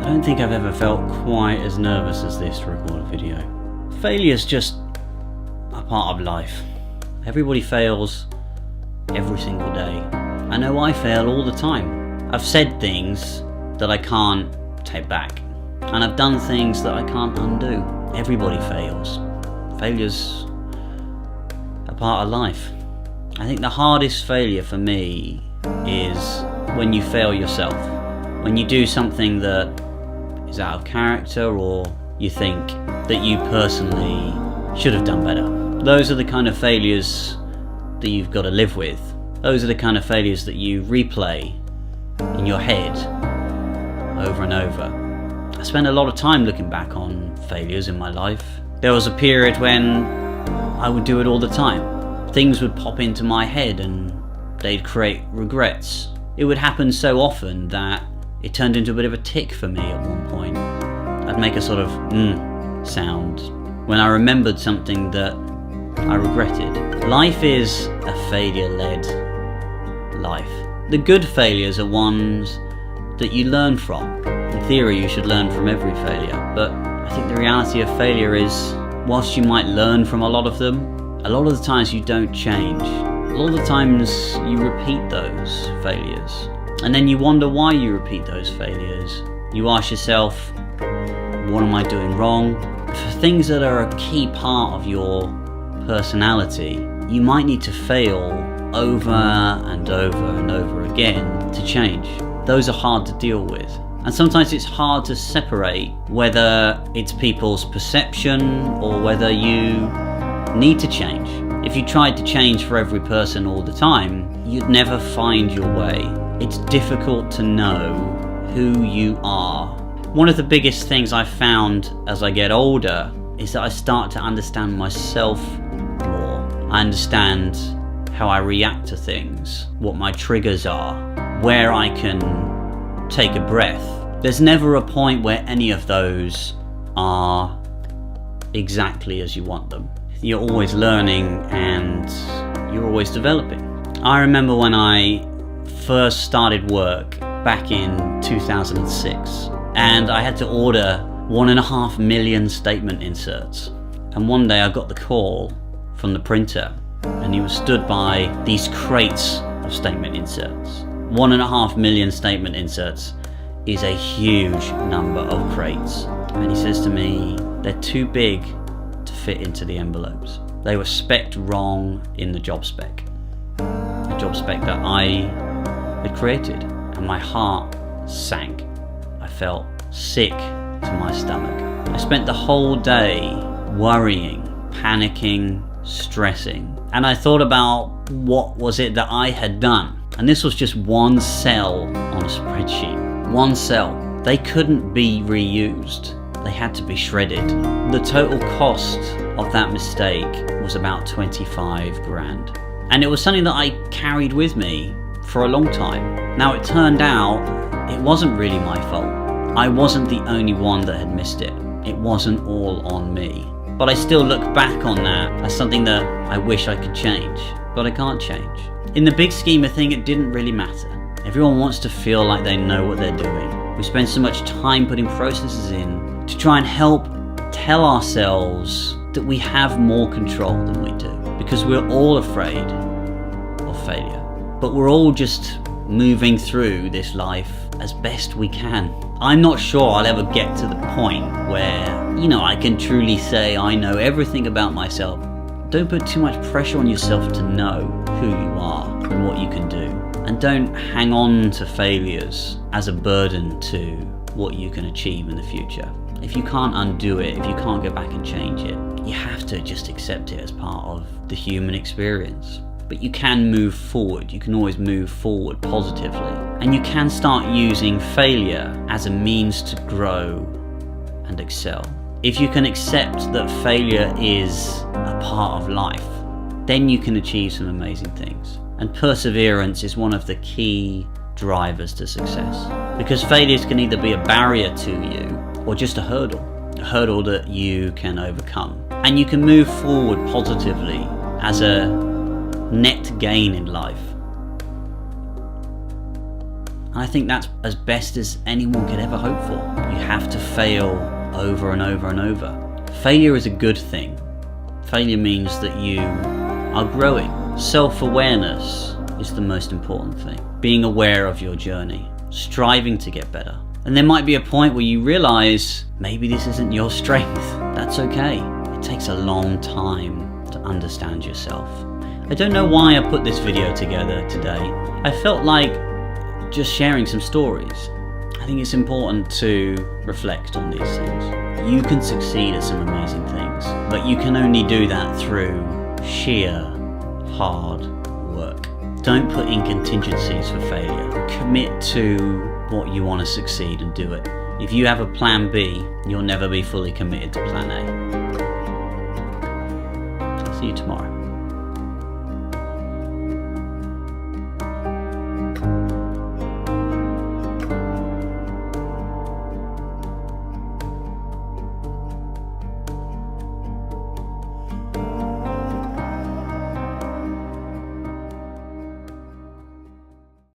I don't think I've ever felt quite as nervous as this to record a video. Failure's just a part of life. Everybody fails every single day. I know I fail all the time. I've said things that I can't take back, and I've done things that I can't undo. Everybody fails. Failure's a part of life. I think the hardest failure for me is when you fail yourself. When you do something that is out of character, or you think that you personally should have done better. Those are the kind of failures that you've got to live with. Those are the kind of failures that you replay in your head over and over. I spent a lot of time looking back on failures in my life. There was a period when I would do it all the time. Things would pop into my head and they'd create regrets. It would happen so often that it turned into a bit of a tic for me at one point. I'd make a sort of sound when I remembered something that I regretted. Life is a failure-led life. The good failures are ones that you learn from. In theory, you should learn from every failure, but I think the reality of failure is, whilst you might learn from a lot of them, a lot of the times you don't change. A lot of the times you repeat those failures, and then you wonder why you repeat those failures. You ask yourself, what am I doing wrong? For things that are a key part of your personality, you might need to fail over and over and over again to change. Those are hard to deal with. And sometimes it's hard to separate whether it's people's perception or whether you need to change. If you tried to change for every person all the time, you'd never find your way. It's difficult to know who you are. One of the biggest things I found as I get older is that I start to understand myself more. I understand how I react to things, what my triggers are, where I can take a breath. There's never a point where any of those are exactly as you want them. You're always learning and you're always developing. I remember when I first started work back in 2006, and I had to order 1.5 million statement inserts. And one day I got the call from the printer, and he was stood by these crates of statement inserts. 1.5 million statement inserts is a huge number of crates. And he says to me, they're too big to fit into the envelopes. They were spec'd wrong in the job spec. The job spec that I had created. And my heart sank. I felt sick to my stomach. I spent the whole day worrying, panicking, stressing. And I thought about what was it that I had done. And this was just one cell on a spreadsheet. One cell. They couldn't be reused. They had to be shredded. The total cost of that mistake was about 25 grand. And it was something that I carried with me for a long time. Now it turned out it wasn't really my fault. I wasn't the only one that had missed it. It wasn't all on me. But I still look back on that as something that I wish I could change, but I can't change. In the big scheme of things, it didn't really matter. Everyone wants to feel like they know what they're doing. We spend so much time putting processes in to try and help tell ourselves that we have more control than we do, because we're all afraid of failure. But we're all just moving through this life as best we can. I'm not sure I'll ever get to the point where, I can truly say I know everything about myself. Don't put too much pressure on yourself to know who you are and what you can do. And don't hang on to failures as a burden to what you can achieve in the future. If you can't undo it, if you can't go back and change it, you have to just accept it as part of the human experience. But you can move forward. You can always move forward positively. And you can start using failure as a means to grow and excel. If you can accept that failure is a part of life, then you can achieve some amazing things. And perseverance is one of the key drivers to success. Because failures can either be a barrier to you or just a hurdle that you can overcome. And you can move forward positively as a net gain in life. And I think that's as best as anyone could ever hope for. You have to fail over and over and over. Failure is a good thing. Failure means that you are growing. Self-awareness is the most important thing. Being aware of your journey, striving to get better. And there might be a point where you realize maybe this isn't your strength. That's okay. It takes a long time to understand yourself. I don't know why I put this video together today. I felt like just sharing some stories. I think it's important to reflect on these things. You can succeed at some amazing things, but you can only do that through sheer hard work. Don't put in contingencies for failure. Commit to what you want to succeed and do it. If you have a plan B, you'll never be fully committed to plan A. I'll see you tomorrow.